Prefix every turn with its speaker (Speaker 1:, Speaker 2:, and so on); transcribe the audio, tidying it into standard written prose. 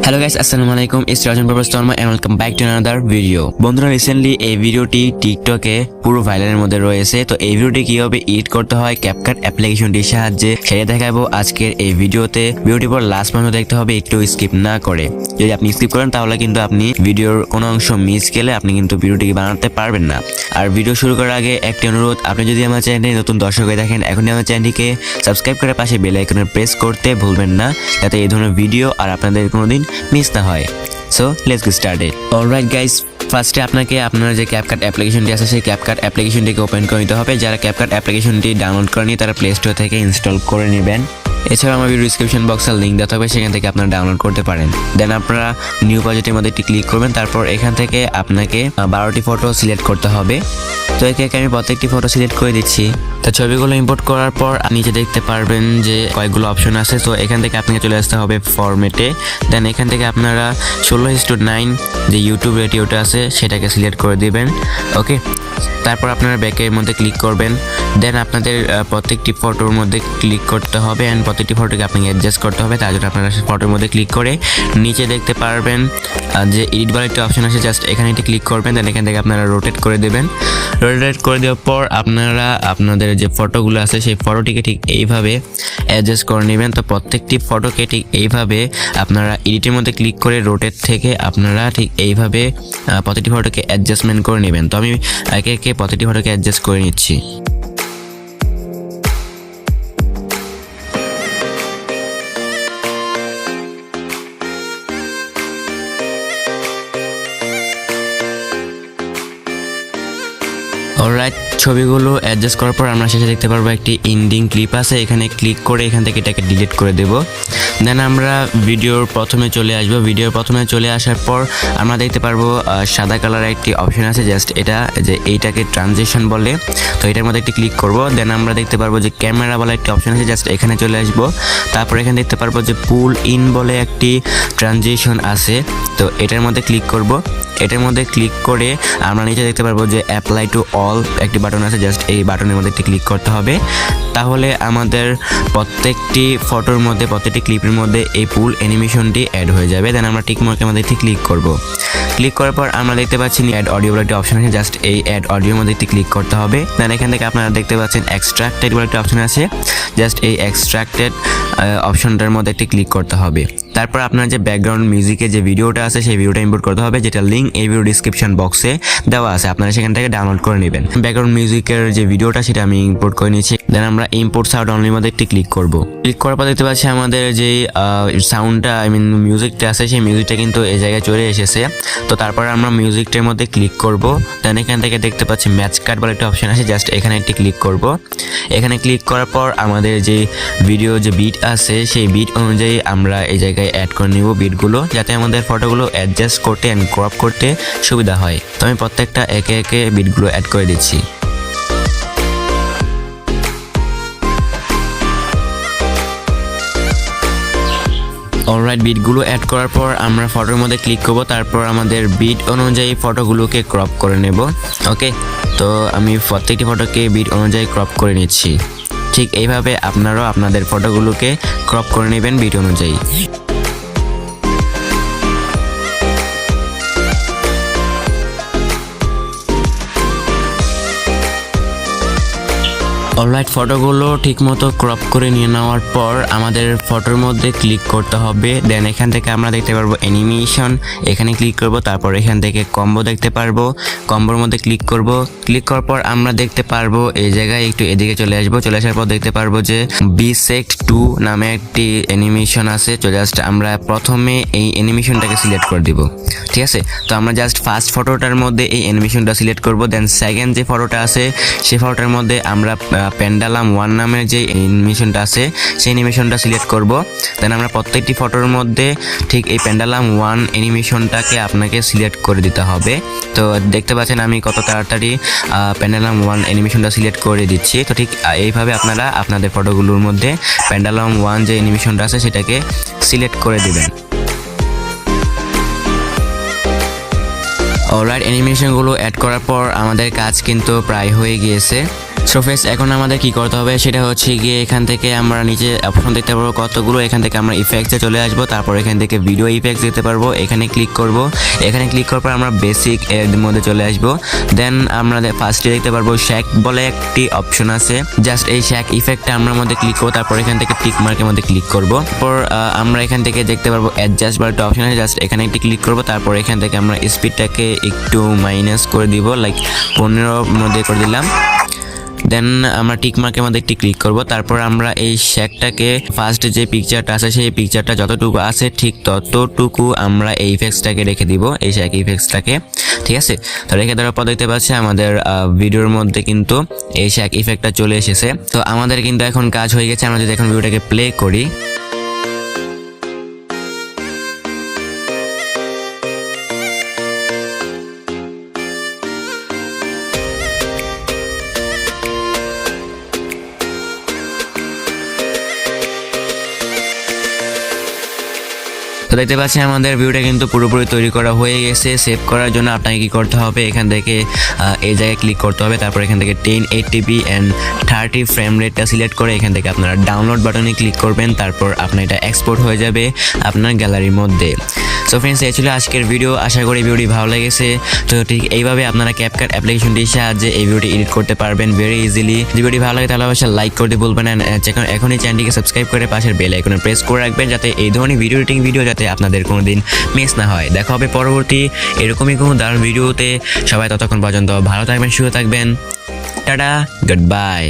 Speaker 1: Hello guys, আসসালামু আলাইকুম। It's Rajan professor Sharma and welcome back to another video. বন্ধুরা, recently এই ভিডিওটি টিকটকে পুরো ভাইরালের মধ্যে রয়েছে। তো এই ভিডিওটি কিভাবে এডিট করতে হয় ক্যাপকাট অ্যাপ্লিকেশনটির সাহায্যে সেটা দেখাবো আজকের এই ভিডিওতে। ভিডিওটি পর লাস্ট পর্যন্ত দেখতে হবে, একটু স্কিপ না করে। যদি আপনি স্কিপ করেন তাহলে কিন্তু আপনি ভিডিওর কোনো অংশ মিস গেলে আপনি কিন্তু ভিডিওটি বানাতে পারবেন না। আর ভিডিও শুরু করার আগে একটি অনুরোধ, আপনি যদি আমার চ্যানেলে নতুন দর্শক হয়ে থাকেন এখনই আমার চ্যানেলটিকে সাবস্ক্রাইব করে পাশে বেল আইকনে প্রেস করতে ভুলবেন না, যাতে এই ধরনের ভিডিও আর আপনাদের কোনোদিন মিস না হয়। So let's get started. Alright guys, ফার্স্টে আপনাকে আপনার যে ক্যাপকাট অ্যাপ্লিকেশনটি আছে সেই ক্যাপকাট অ্যাপ্লিকেশনটিকে ওপেন করে নিতে হবে। যারা ক্যাপকাট অ্যাপ্লিকেশনটি ডাউনলোড করেনি তারা প্লে স্টোর থেকে ইনস্টল করে নেবেন। এছাড়া আমার ভিডিও ডিসক্রিপশন বক্সের লিঙ্ক দেওয়া থাকবে, সেখান থেকে আপনারা ডাউনলোড করতে পারেন। দেন আপনারা নিউ প্রজেক্টের মধ্যে একটি ক্লিক করবেন। তারপর এখান থেকে আপনাকে 12টি ফটো সিলেক্ট করতে হবে। তো একে একে আমি প্রত্যেকটি ফটো সিলেক্ট করে দিচ্ছি। তো ছবিগুলো ইম্পোর্ট করার পর নিচে দেখতে পারবেন যে কয়েকগুলো অপশন আছে। তো এখান থেকে আপনাকে চলে আসতে হবে ফরম্যাটে। দেন এখান থেকে আপনারা 16:9 যে ইউটিউব রেডিওটা আছে সেটাকে সিলেক্ট করে দিবেন। ওকে, তারপর আপনারা ব্যাকের মধ্যে ক্লিক করবেন। দেন আপনাদের প্রত্যেকটি ফটোর মধ্যে ক্লিক করতে হবে অ্যান্ড প্রত্যেকটি ফটোকে আপনাকে অ্যাডজাস্ট করতে হবে। তার জন্য আপনারা ফটোর মধ্যে ক্লিক করে নিচে দেখতে পারবেন যে এডিট বলে একটা অপশন আছে, জাস্ট এখানে একটি ক্লিক করবেন। দেন এখান থেকে আপনারা রোটেট করে দেবেন। রোটেট করে দেওয়ার পর আপনারা আপনাদের যে ফটোগুলো আছে সেই ফটোটিকে ঠিক এইভাবে অ্যাডজাস্ট করে নেবেন। তো প্রত্যেকটি ফটোকে ঠিক এইভাবে আপনারা এডিটের মধ্যে ক্লিক করে রোটেট থেকে আপনারা ঠিক এইভাবে প্রতিটি ফটোকে অ্যাডজাস্টমেন্ট করে নেবেন। তো আমি একে একে প্রতিটি ফটোকে অ্যাডজাস্ট করে নিচ্ছি। অলরাইট, ছবিগুলো অ্যাডজাস্ট করার পর আমরা শেষে দেখতে পারবো একটি এন্ডিং ক্লিপ আছে, এখানে ক্লিক করে এখান থেকে এটাকে ডিলিট করে দেব। দেন আমরা ভিডিওর প্রথমে চলে আসবো। ভিডিওর প্রথমে চলে আসার পর আমরা দেখতে পারবো সাদা কালারের একটি অপশন আছে, জাস্ট এটা যে এইটাকে ট্রানজিশন বলে। তো এটার মধ্যে একটি ক্লিক করব। দেন আমরা দেখতে পারবো যে ক্যামেরা বলে একটি অপশন আছে, জাস্ট এখানে চলে আসবো। তারপর এখানে দেখতে পারবো যে পুল ইন বলে একটি ট্রানজিশন আছে, তো এটার মধ্যে ক্লিক করব। এটার মধ্যে ক্লিক করে আমরা নিচে দেখতে পারবো যে অ্যাপ্লাই টু অল একটি বাটন আছে, জাস্ট এই বাটনের মধ্যে একটি ক্লিক করতে হবে। তাহলে আমাদের প্রত্যেকটি ফটোর মধ্যে প্রত্যেকটি ক্লিপের মধ্যে এই পুল অ্যানিমেশনটি অ্যাড হয়ে যাবে। দেন আমরা টিক মার্কের মধ্যে একটি ক্লিক করব। ক্লিক করার পর আমরা দেখতে পাচ্ছি অ্যাড অডিও বলে একটি অপশন আছে, জাস্ট এই অ্যাড অডিওর মধ্যে একটি ক্লিক করতে হবে। দেন এখান থেকে আপনারা দেখতে পাচ্ছেন এক্সট্রাক্টেড বলে একটি অপশন আছে, জাস্ট এই এক্সট্রাক্টেড অপশনটার মধ্যে একটি ক্লিক করতে হবে। তারপর আপনার যে ব্যাকগ্রাউন্ড মিউজিকের যে ভিডিওটা আছে সেই ভিডিওটা ইম্পোর্ট করতে হবে, যেটা লিঙ্ক এই ভিডিও ডিসক্রিপশন বক্সে দেওয়া আছে, আপনারা সেখান থেকে ডাউনলোড করে নেবেন। ব্যাকগ্রাউন্ড মিউজিকের যে ভিডিওটা সেটা আমি ইম্পোর্ট করে নিয়েছি। দেন আমরা ইম্পোর্ট সাউন্ড অনলির মধ্যে একটি ক্লিক করব। ক্লিক করার পর দেখতে পাচ্ছি আমাদের যে সাউন্ডটা মিউজিকটা আছে সেই মিউজিকটা কিন্তু এই জায়গায় চলে এসেছে। তো তারপর আমরা মিউজিকটার মধ্যে ক্লিক করব। দেন এখান থেকে দেখতে পাচ্ছি ম্যাচ কাট বলে একটা অপশন আছে, জাস্ট এখানে একটি ক্লিক করব। এখানে ক্লিক করার পর আমাদের যে ভিডিও যে বিট আছে সেই বিট অনুযায়ী আমরা এই জায়গায় অ্যাড করে নিব বিটগুলো, যাতে আমাদের ফটোগুলো অ্যাডজাস্ট করতে অ্যান্ড ক্রপ করতে সুবিধা হয়। তো আমি প্রত্যেকটা একে একে বিটগুলো অ্যাড করে দিচ্ছি। অলরাইট, বিটগুলো অ্যাড করার পর আমরা ফটোর মধ্যে ক্লিক করব। তারপর আমাদের বিট অনুযায়ী ফটোগুলোকে ক্রপ করে নেব। ওকে, তো আমি প্রত্যেকটি ফটোকে বিট অনুযায়ী ক্রপ করে নিচ্ছি। ঠিক এইভাবে আপনারাও আপনাদের ফটোগুলোকে ক্রপ করে নেবেন বিট অনুযায়ী। অলরাইট, ফটোগুলো ঠিকমতো ক্রপ করে নিয়ে নেওয়ার পর আমাদের ফটোর মধ্যে ক্লিক করতে হবে। দেন এখান থেকে আমরা দেখতে পারবো অ্যানিমেশন, এখানে ক্লিক করব। তারপর এখান থেকে কম্বো দেখতে পারবো, কম্বোর মধ্যে ক্লিক করব। ক্লিক করার পর আমরা দেখতে পারবো এই জায়গায় একটু এদিকে চলে আসবো। চলে আসার পর দেখতে পারবো যে বিসেক্ট 2 নামে একটি অ্যানিমেশন আছে। জাস্ট আমরা প্রথমে এই অ্যানিমেশনটাকে সিলেক্ট করে দিব। ঠিক আছে, তো আমরা জাস্ট ফার্স্ট ফটোটার মধ্যে এই অ্যানিমেশনটা সিলেক্ট করব। দেন সেকেন্ড যে ফটোটা আছে সেই ফটোটার মধ্যে আমরা পেন্ডালাম 1 নামের যে অ্যানিমেশনটা আছে সেই অ্যানিমেশনটা সিলেক্ট করব। দেন আমরা প্রত্যেকটি ফটোর মধ্যে ঠিক এই পেন্ডালাম 1 অ্যানিমেশনটাকে আপনাকে সিলেক্ট করে দিতে হবে। তো দেখতে পাচ্ছেন আমি কত তাড়াতাড়ি পেন্ডালাম 1 অ্যানিমেশনটা সিলেক্ট করে দিচ্ছি। তো ঠিক এইভাবে আপনারা আপনাদের ফটোগুলোর মধ্যে পেন্ডালাম 1 যে অ্যানিমেশনটা আছে সেটাকে সিলেক্ট করে দিবেন। অলরাইট, অ্যানিমেশনগুলো অ্যাড করার পর আমাদের কাজ কিন্তু প্রায় হয়ে গিয়েছে। সো ফ্রেন্ডস এখন আমাদের কি করতে হবে সেটা হচ্ছে গিয়ে এখান থেকে আমরা নিচে অপশন দেখতে পারবো কতগুলো, এখান থেকে আমরা ইফেক্টসে চলে আসবো, তারপর এখান থেকে ভিডিও ইফেক্টস দিতে পারবো, এখানে ক্লিক করব, এখানে ক্লিক করার পর আমরা বেসিক এর মধ্যে চলে আসবো। দেন আমরা ফার্স্টে দেখতে পারবো শ্যাক বলে একটি অপশন আছে, জাস্ট এই শ্যাক ইফেক্টটা আমরা মধ্যে ক্লিক করবো, তারপর এখান থেকে টিক মার্কের মধ্যে ক্লিক করব। তারপর আমরা এখান থেকে দেখতে পারবো অ্যাডজাস্ট বলে একটা অপশন আছে, জাস্ট এখানে একটি ক্লিক করব, তারপর এখান থেকে আমরা স্পিডটাকে একটু মাইনাস করে দিব, লাইক 15 মধ্যে করে দিলাম। দেন আমরা টিক মার্কের মধ্যে একটি ক্লিক করব, তারপর আমরা এই শ্যাকটাকে ফার্স্ট যে পিকচারটা আছে সেই পিকচারটা যতটুকু আছে ঠিক ততটুকু আমরা এই ইফেক্টসটাকে রেখে দিব, এই শ্যাক ইফেক্টসটাকে। ঠিক আছে, তো রেখে দেওয়ার পর দেখতে পাচ্ছি আমাদের ভিডিওর মধ্যে কিন্তু এই শ্যাক ইফেক্টটা চলে এসেছে। তো আমাদের কিন্তু এখন কাজ হয়ে গেছে। আমরা যদি এখন ভিডিওটাকে প্লে করি, তো দেখতে পাচ্ছি আমাদের ভিডিওটা কিন্তু পুরোপুরি তৈরি করা হয়ে গেছে। সেভ করার জন্য আপনাকে কি করতে হবে, এখান থেকে এই জায়গায় ক্লিক করতে হবে, তারপর এখান থেকে 1080p অ্যান্ড 30 ফ্রেম রেটটা সিলেক্ট করে এখান থেকে আপনারা ডাউনলোড বাটনে ক্লিক করবেন, তারপর আপনার এটা এক্সপোর্ট হয়ে যাবে আপনার গ্যালারির মধ্যে। সো ফ্রেন্ডস, এই ছিল আজকের ভিডিও। আশা করি ভিডিওটি ভালো লেগেছে। তো ঠিক এইভাবে আপনারা ক্যাপকাট অ্যাপ্লিকেশনটির সাহায্যে এই ভিডিওটি এডিট করতে পারবেন ভেরি ইজিলি। যদি ভিডিওটি ভালো লাগে তাহলে অবশ্যই লাইক করতে ভুলবেন না, এখনই চ্যানেলটিকে সাবস্ক্রাইব করে পাশের বেল আইকনে প্রেস করে রাখবেন, যাতে এই ধরনের ভিডিও এডিটিং ভিডিও যাতে আপনাদের কোনোদিন মিস না হয়। দেখা হবে পরবর্তী এরকমই কোনো দারুণ ভিডিওতে। সবাই ততক্ষণ পর্যন্ত ভালো থাকবেন, সুস্থ থাকবেন। Tata, good bye.